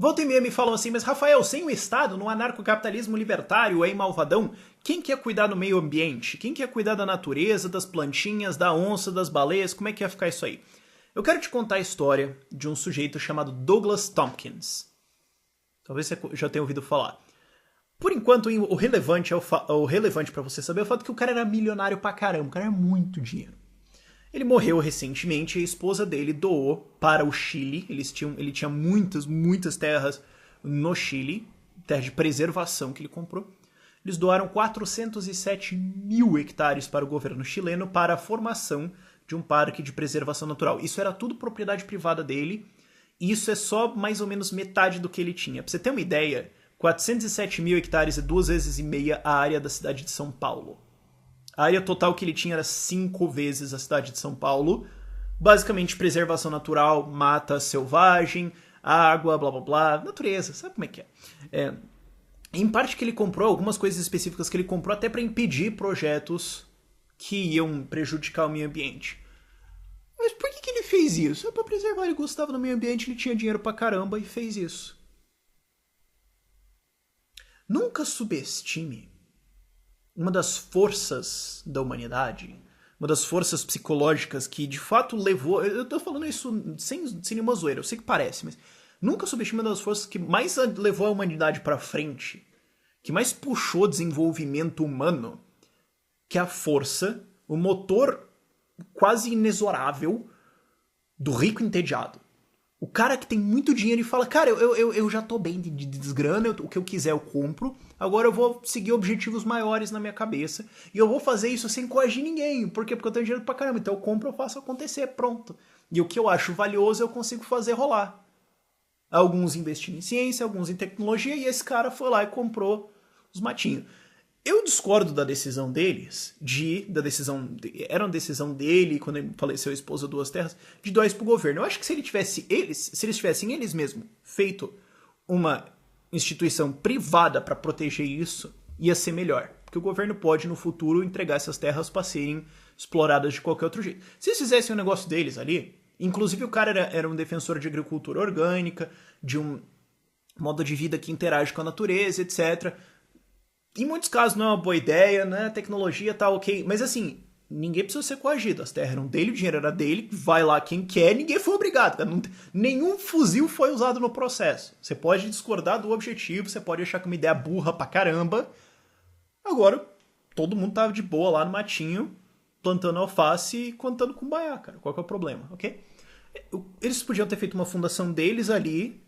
Volta e meia me falam assim, mas Rafael, sem o Estado, no anarcocapitalismo libertário, aí malvadão, quem quer cuidar do meio ambiente? Quem quer cuidar da natureza, das plantinhas, da onça, das baleias? Como é que ia ficar isso aí? Eu quero te contar a história de um sujeito chamado Douglas Tompkins. Talvez você já tenha ouvido falar. Por enquanto, o relevante para você saber é o fato que o cara era milionário pra caramba, o cara era muito dinheiro. Ele morreu recentemente e a esposa dele doou para o Chile. Ele tinha muitas terras no Chile, terra de preservação que ele comprou. Eles doaram 407 mil hectares para o governo chileno para a formação de um parque de preservação natural. Isso era tudo propriedade privada dele, e isso é só mais ou menos metade do que ele tinha. Pra você ter uma ideia, 407 mil hectares é 2,5 vezes a área da cidade de São Paulo. A área total que ele tinha era 5 vezes a cidade de São Paulo. Basicamente, preservação natural, mata selvagem, água, blá blá blá, natureza, sabe como é que é? Em parte que ele comprou, algumas coisas específicas que ele comprou até para impedir projetos que iam prejudicar o meio ambiente. Mas por que ele fez isso? É pra preservar, ele gostava do meio ambiente, ele tinha dinheiro pra caramba e fez isso. Nunca subestime uma das forças da humanidade, uma das forças psicológicas que de fato levou... Eu tô falando isso sem nenhuma zoeira, eu sei que parece, mas nunca subestime uma das forças que mais levou a humanidade pra frente, que mais puxou o desenvolvimento humano, que é a força, o motor quase inexorável do rico entediado. O cara que tem muito dinheiro e fala, cara, eu já tô bem de desgrana, o que eu quiser eu compro, agora eu vou seguir objetivos maiores na minha cabeça, e eu vou fazer isso sem coagir ninguém. Por quê? Porque eu tenho dinheiro pra caramba, então eu compro, eu faço acontecer, pronto. E o que eu acho valioso eu consigo fazer rolar. Alguns investiram em ciência, alguns em tecnologia, e esse cara foi lá e comprou os matinhos. Eu discordo da decisão deles, era uma decisão dele, quando ele faleceu a esposa Duas Terras, de doar isso pro governo. Eu acho que se eles tivessem eles mesmos feito uma instituição privada para proteger isso, ia ser melhor. Porque o governo pode, no futuro, entregar essas terras para serem exploradas de qualquer outro jeito. Se eles fizessem o negócio deles ali, inclusive o cara era um defensor de agricultura orgânica, de um modo de vida que interage com a natureza, etc., em muitos casos não é uma boa ideia, né? A tecnologia tá ok. Mas assim, ninguém precisa ser coagido. As terras eram dele, o dinheiro era dele, vai lá quem quer, ninguém foi obrigado. Nenhum fuzil foi usado no processo. Você pode discordar do objetivo, você pode achar que é uma ideia burra pra caramba. Agora, todo mundo tava de boa lá no matinho, plantando alface e contando com baiá, cara. Qual que é o problema, ok? Eles podiam ter feito uma fundação deles ali,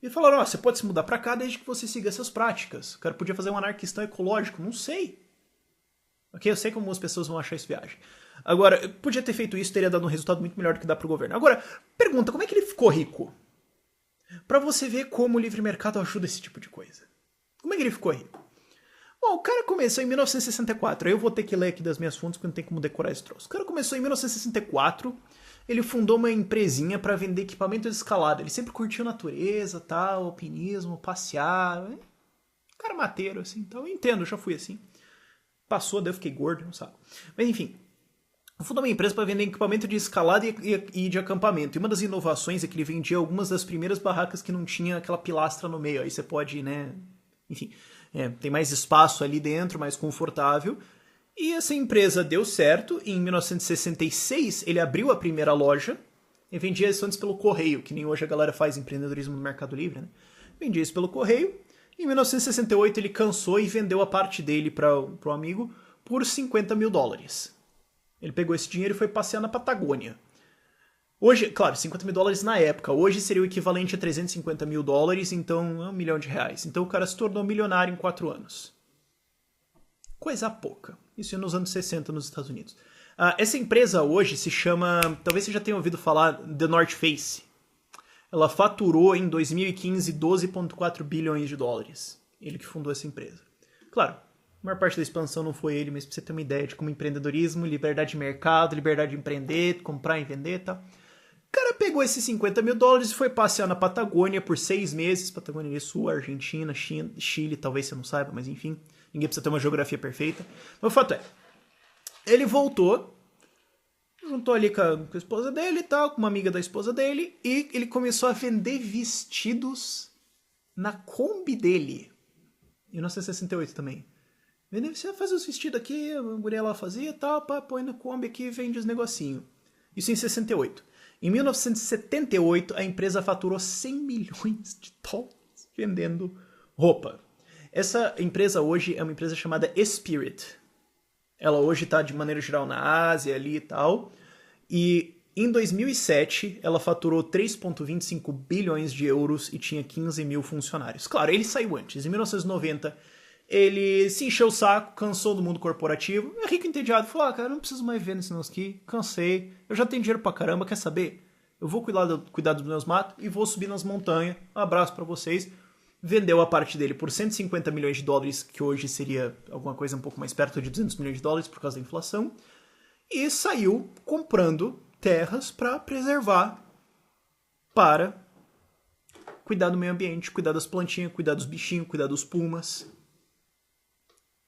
e falaram, você pode se mudar pra cá desde que você siga essas práticas. O cara podia fazer um anarquistão ecológico, não sei. Ok, eu sei como as pessoas vão achar isso viagem. Agora, podia ter feito isso, teria dado um resultado muito melhor do que dá pro governo. Agora, pergunta, como é que ele ficou rico? Pra você ver como o livre mercado ajuda esse tipo de coisa. Como é que ele ficou rico? Bom, o cara começou em 1964, aí eu vou ter que ler aqui das minhas fontes porque não tem como decorar esse troço. O cara começou em 1964... Ele fundou uma empresinha para vender equipamento de escalada. Ele sempre curtiu natureza, tal, alpinismo, passear. Cara mateiro, assim. Então eu entendo, eu já fui assim. Passou, daí eu fiquei gordo, não sabe. Mas enfim. Fundou uma empresa para vender equipamento de escalada e de acampamento. E uma das inovações é que ele vendia algumas das primeiras barracas que não tinha aquela pilastra no meio. Aí você pode, né... Enfim, tem mais espaço ali dentro, mais confortável. E essa empresa deu certo, e em 1966 ele abriu a primeira loja e vendia isso antes pelo correio, que nem hoje a galera faz empreendedorismo no Mercado Livre, né? Vendia isso pelo correio, e em 1968 ele cansou e vendeu a parte dele para o amigo por $50 mil. Ele pegou esse dinheiro e foi passear na Patagônia. Hoje, claro, $50 mil na época, hoje seria o equivalente a $350 mil, então é R$1 milhão. Então o cara se tornou milionário em 4 anos. Coisa pouca. Isso é nos anos 60 nos Estados Unidos. Essa empresa hoje se chama... Talvez você já tenha ouvido falar The North Face. Ela faturou em 2015 $12,4 bilhões. Ele que fundou essa empresa. Claro, a maior parte da expansão não foi ele, mas pra você ter uma ideia de como empreendedorismo, liberdade de mercado, liberdade de empreender, comprar e vender e tal. O cara pegou esses $50 mil e foi passear na Patagônia por 6 meses. Patagônia do Sul, Argentina, Chile, talvez você não saiba, mas enfim... Ninguém precisa ter uma geografia perfeita. Mas o fato é, ele voltou, juntou ali com a esposa dele e tal, com uma amiga da esposa dele, e ele começou a vender vestidos na Kombi dele. Em 1968 também. Você faz os vestidos aqui, a mulher lá fazia e tal, pá, põe na Kombi aqui e vende os negocinhos. Isso em 68. Em 1978, a empresa faturou 100 milhões de dólares vendendo roupa. Essa empresa hoje é uma empresa chamada Esprit. Ela hoje está, de maneira geral, na Ásia ali e tal. E em 2007, ela faturou 3,25 bilhões de euros e tinha 15 mil funcionários. Claro, ele saiu antes. Em 1990, ele se encheu o saco, cansou do mundo corporativo. É rico e entediado. Falou, cara, não preciso mais ver nesse negócio aqui. Cansei. Eu já tenho dinheiro pra caramba, quer saber? Eu vou cuidar dos meus matos e vou subir nas montanhas. Um abraço pra vocês. Vendeu a parte dele por 150 milhões de dólares, que hoje seria alguma coisa um pouco mais perto de 200 milhões de dólares por causa da inflação. E saiu comprando terras para preservar, para cuidar do meio ambiente, cuidar das plantinhas, cuidar dos bichinhos, cuidar dos pumas.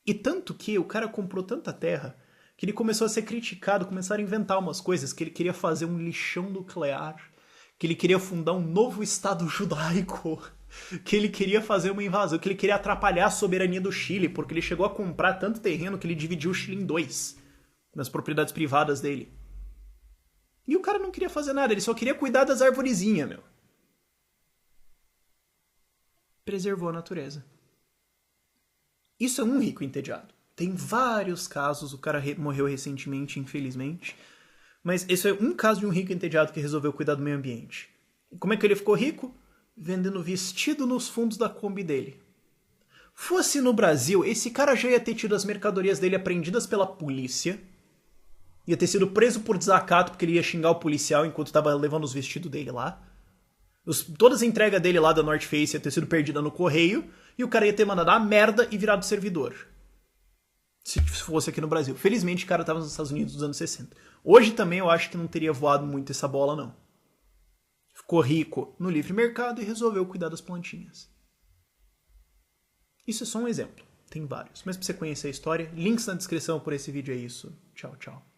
E tanto que o cara comprou tanta terra que ele começou a ser criticado, começaram a inventar umas coisas, que ele queria fazer um lixão nuclear, que ele queria fundar um novo estado judaico, que ele queria fazer uma invasão, que ele queria atrapalhar a soberania do Chile, porque ele chegou a comprar tanto terreno que ele dividiu o Chile em dois, nas propriedades privadas dele. E o cara não queria fazer nada, ele só queria cuidar das arvorezinhas, meu. Preservou a natureza. Isso é um rico entediado. Tem vários casos, o cara morreu recentemente, infelizmente. Mas esse é um caso de um rico entediado que resolveu cuidar do meio ambiente. Como é que ele ficou rico? Vendendo vestido nos fundos da Kombi dele. Fosse no Brasil, esse cara já ia ter tido as mercadorias dele apreendidas pela polícia. Ia ter sido preso por desacato porque ele ia xingar o policial enquanto estava levando os vestidos dele lá. Todas as entregas dele lá da North Face ia ter sido perdida no correio. E o cara ia ter mandado a merda e virado servidor. Se fosse aqui no Brasil. Felizmente o cara estava nos Estados Unidos dos anos 60. Hoje também eu acho que não teria voado muito essa bola, não. Ficou rico no livre mercado e resolveu cuidar das plantinhas. Isso é só um exemplo. Tem vários. Mas pra você conhecer a história, links na descrição por esse vídeo é isso. Tchau, tchau.